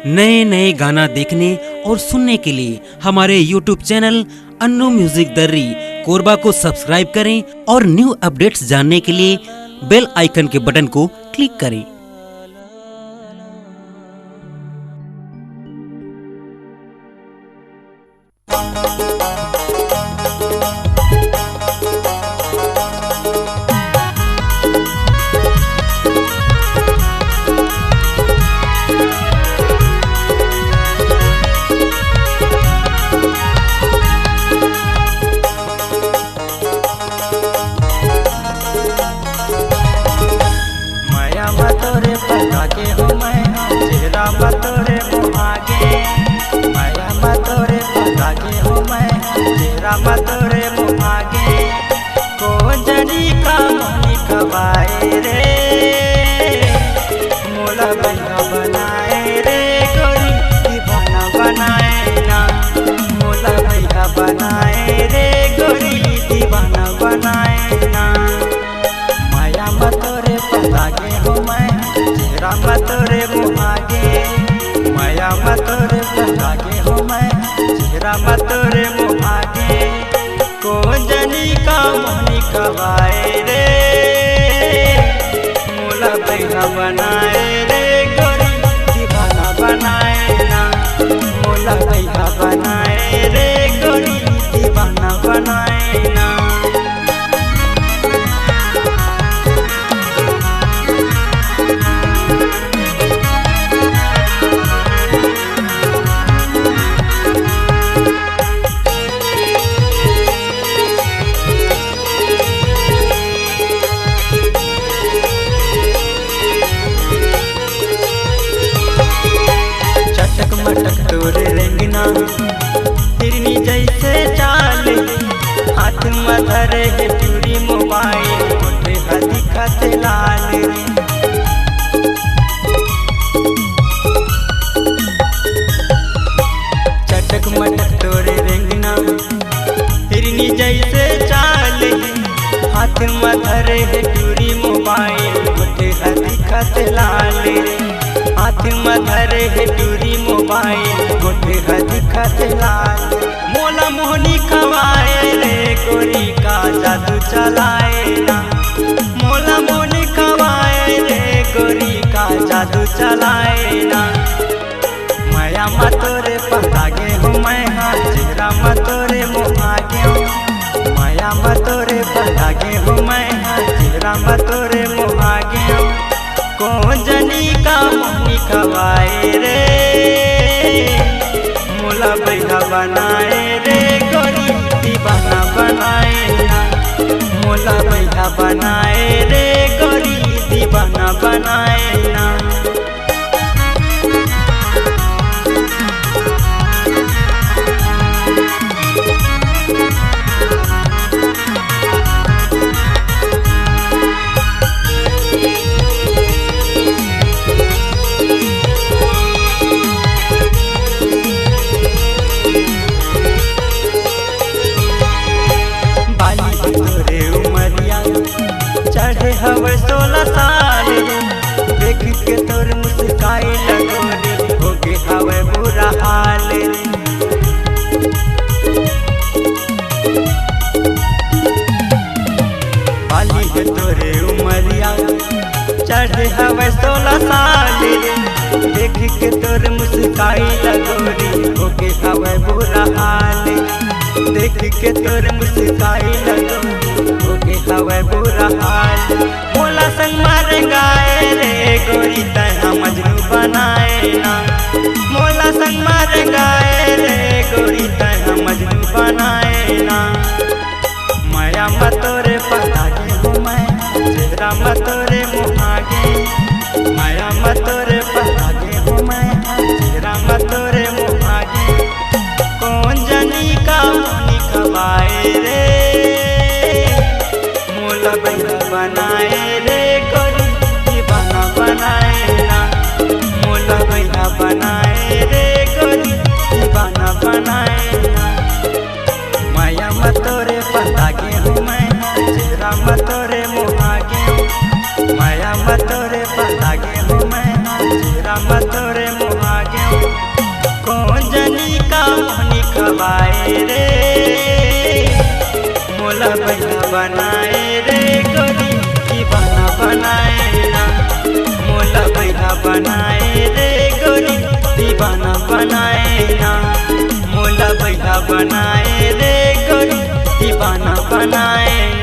नए नए गाना देखने और सुनने के लिए हमारे YouTube चैनल अन्नू म्यूजिक दर्री कोरबा को सब्सक्राइब करें और न्यू अपडेट्स जानने के लिए बेल आइकन के बटन को क्लिक करें। मतोरे मुहागे को जरी का मोनी कबाए रे मोला बना बनाए रे गोरी दीवाना बनाए ना मोला भैया बनाए रे गोरी दीवाना बनाए ना माया मतोरे पतागे हो मैं तेरा मतोरे मुहागे माया मतोरे पतागे हो मैं तेरा मतोरे मुहागे को जनी का मोनी कबाए रे मोला भैया बनाए रे गोरी दीवाना बनाए ना मोला भैया बनाए रे गोरी दीवाना बनाए ना। मटक तोरे रेंगना हिरनी जैसे चाल हाथ में धरे है चूड़ी मोबाइल मोटे हदी खत लाल चटक मटक तोरे रेंगना हिरनी जैसे चाल हाथ में धरे है चूड़ी मोबाइल मोटे हदी खत लाल हाथ में धरे है चूड़ी मोबाइल गोटे हदी खत लाल मोला मोहनी खवाए रे गोरी का जादू चलाए ना मोला मोहनी खवाए रे गोरी का जादू चलाए ना माया मतोरे पतागे हो मैं चेहरा मतोरे मुहागे हो माया मतोरे पतागे हो मैं चेहरा मतोरे मुहागे को जनी का मोनी खवाए रे मोला भैया बनाए रे गोरी दीवाना बनाए ना मोला भैया बनाए रे गोरी दीवाना बनाए ना। चढ़े हवे 16 साल देख के तोर मुस्काई लगोरी हो के हवे बुरा हाल बाली के तोरे उमरिया चढ़े हवे 16 साल देख के तोर मुस्काई लगोरी हो के हवे बुरा हाल देख के तोर मुस्काई लगोरी हो के हवे बुरा हाल मोला संग मारे गाए रे गोरी तैहा मजनू बनाए ना मोला संग मारे गाए रे गोरी तैहा मजनू बनाए ना माया मतोरे पतागे हो मैं चेहरा मतोरे मुहागे माया मतोरे पतागे हो मैं चेहरा मतोरे मुहागे कौन जनी का मोनी खवाए रे मोला भैया बनाए रे गोरी दीवाना बनाए ना मोला भैया बनाए रे गोरी दीवाना बनाए ना माया मतोरे पतागे हो मैं चेहरा मतोरे मुहागे माया मतोरे पतागे हो मैं चेहरा मतोरे मुहागे पाए रे, मोला भैया बनाए रे गोरी दीवाना बनाए ना, मोला भैया बनाए रे गोरी दीवाना बनाए ना, मोला भैया बनाए रे गोरी दीवाना बनाए ना।